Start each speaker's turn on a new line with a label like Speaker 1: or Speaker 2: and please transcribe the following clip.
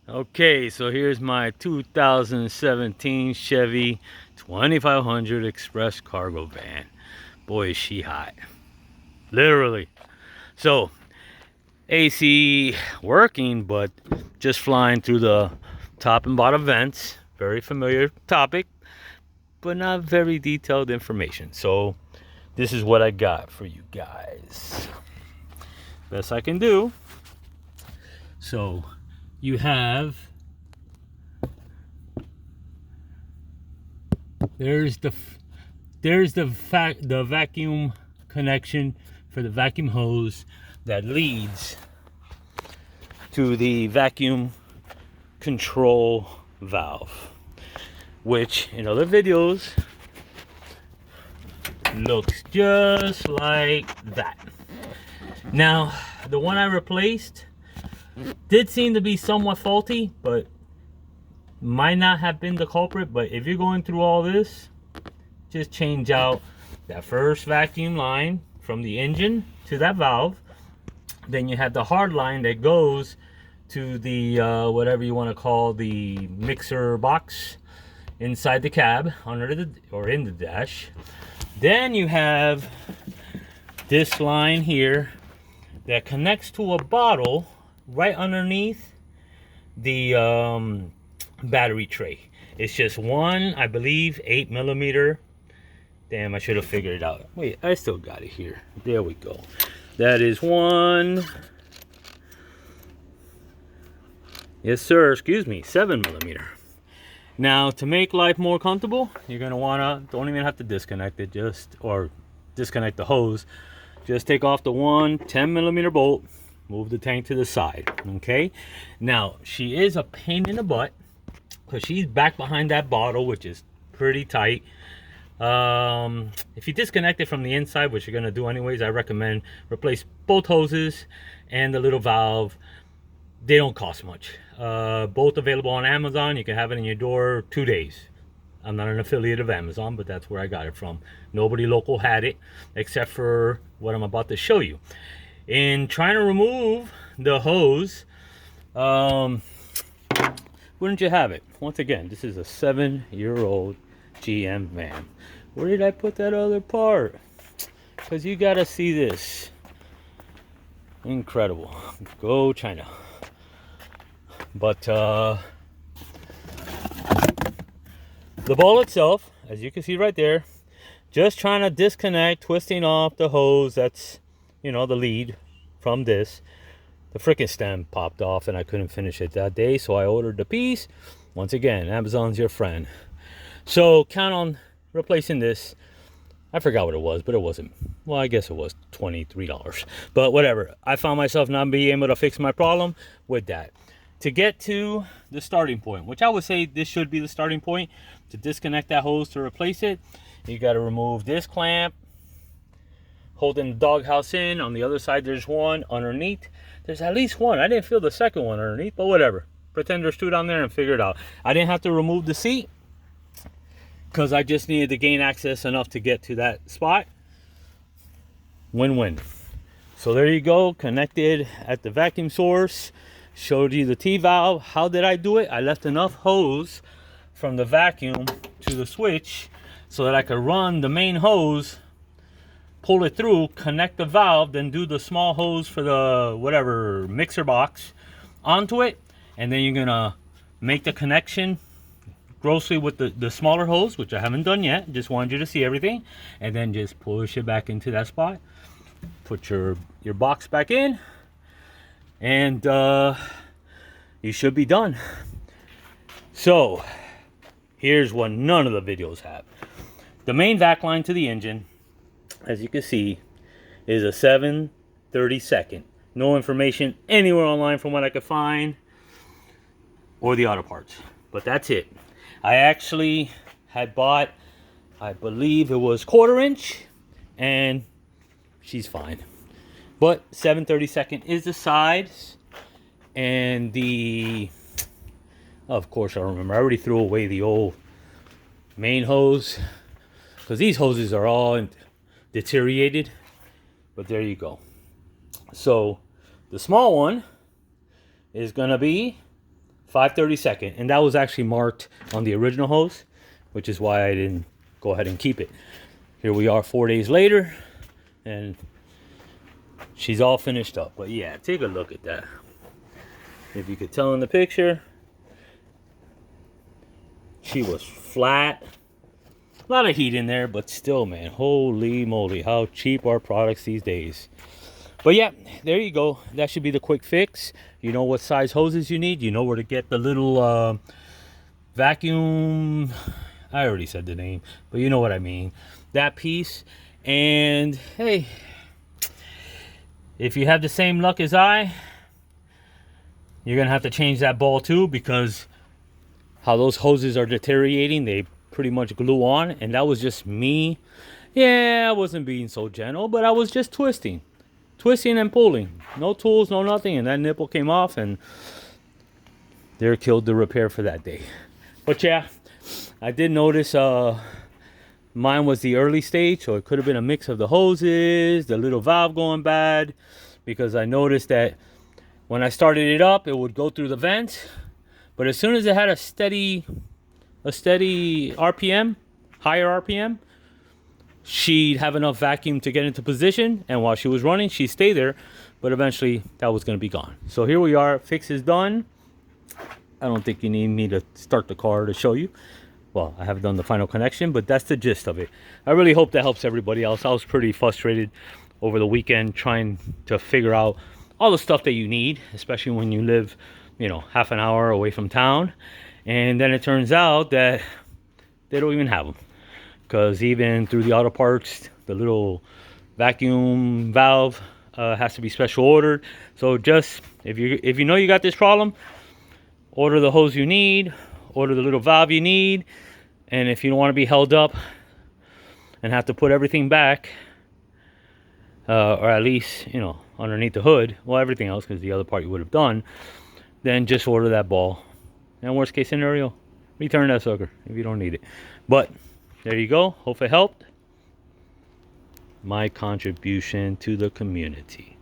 Speaker 1: Okay, so here's my 2017 Chevy 2500 Express cargo van. Boy, is she hot. Literally. So, AC working, but just flying through the top and bottom vents. Very familiar topic, but not very detailed information. So, this is what I got for you guys. Best I can do. So, you have there's the vacuum connection for the vacuum hose that leads to the vacuum control valve, which in other videos looks just like that. Now, the one I replaced did seem to be somewhat faulty, but might not have been the culprit. But if you're going through all this, just change out that first vacuum line from the engine to that valve. Then you have the hard line that goes to the whatever you want to call the mixer box inside the cab, under the or in the dash. Then you have this line here that connects to a bottle right underneath the battery tray. It's just one, I believe, 8mm. Damn, I should have figured it out. Wait, I still got it here. There we go. That is one. Yes, sir. Excuse me. 7mm. Now, to make life more comfortable, you're gonna wanna don't even have to disconnect it, or disconnect the hose. Just take off the one 10mm bolt. Move the tank to the side. Okay. Now, she is a pain in the butt because she's back behind that bottle, which is pretty tight. If you disconnect it from the inside, which you're gonna do anyways, I recommend replace both hoses and the little valve. They don't cost much. Both available on Amazon. You can have it in your door 2 days. I'm not an affiliate of Amazon, but that's where I got it from. Nobody local had it except for what I'm about to show you. In trying to remove the hose, wouldn't you have it? Once again, this is a 7-year-old GM van. Where did I put that other part? Because you gotta see this. Incredible. Go China. But the ball itself, as you can see right there, just trying to disconnect, twisting off the hose that's, the lead from this. The frickin' stem popped off and I couldn't finish it that day, so I ordered the piece. Once again, Amazon's your friend. So count on replacing this. I forgot what it was, but it wasn't. Well, I guess it was $23. But whatever. I found myself not being able to fix my problem with that. To get to the starting point, which I would say this should be the starting point, to disconnect that hose to replace it, you got to remove this clamp, holding the doghouse in. On the other side, there's one underneath. There's at least one. I didn't feel the second one underneath, but whatever. Pretend there's two down there and figure it out. I didn't have to remove the seat because I just needed to gain access enough to get to that spot. Win-win. So there you go, connected at the vacuum source. Showed you the T-valve. How did I do it? I left enough hose from the vacuum to the switch so that I could run the main hose, pull it through, connect the valve, then do the small hose for the whatever mixer box onto it, and then you're gonna make the connection grossly with the smaller hose, which I haven't done yet. Just wanted you to see everything, and then just push it back into that spot. Put your box back in, and you should be done. So here's what none of the videos have. The main vac line to the engine, as you can see, is a 7/32. No information anywhere online from what I could find, or the auto parts, but that's it. I actually had bought, I believe it was 1/4 inch, and she's fine. But 7/32 is the size, and of course I remember, I already threw away the old main hose, because these hoses are all deteriorated, but there you go. So the small one is gonna be 5/32, and that was actually marked on the original hose, which is why I didn't go ahead and keep it. Here we are 4 days later, and she's all finished up. But yeah, take a look at that. If you could tell in the picture, she was flat. A lot of heat in there, but still, man, holy moly, how cheap are products these days. But yeah, there you go. That should be the quick fix. You know what size hoses you need. You know where to get the little vacuum. I already said the name, but you know what I mean. That piece. And hey, if you have the same luck as I, you're going to have to change that ball too, because how those hoses are deteriorating, they pretty much glue on. And that was just me. Yeah, I wasn't being so gentle, but I was just twisting and pulling. No tools, no nothing. And that nipple came off, and there killed the repair for that day. But yeah, I did notice mine was the early stage, so it could have been a mix of the hoses, the little valve going bad, because I noticed that when I started it up, it would go through the vent, but as soon as it had a steady RPM, higher RPM, she'd have enough vacuum to get into position, and while she was running, she'd stay there, but eventually that was going to be gone. So here we are, fix is done. I don't think you need me to start the car to show you. Well, I haven't done the final connection, but that's the gist of it. I really hope that helps everybody else. I was pretty frustrated over the weekend trying to figure out all the stuff that you need, especially when you live, you know, half an hour away from town. And then it turns out that they don't even have them. Because even through the auto parts, the little vacuum valve has to be special ordered. So just, if you know you got this problem, order the hose you need, order the little valve you need, and if you don't want to be held up and have to put everything back, or at least, you know, underneath the hood, well, everything else, because the other part you would have done, then just order that ball. And worst case scenario, return that sucker if you don't need it. But there you go. Hope it helped. My contribution to the community.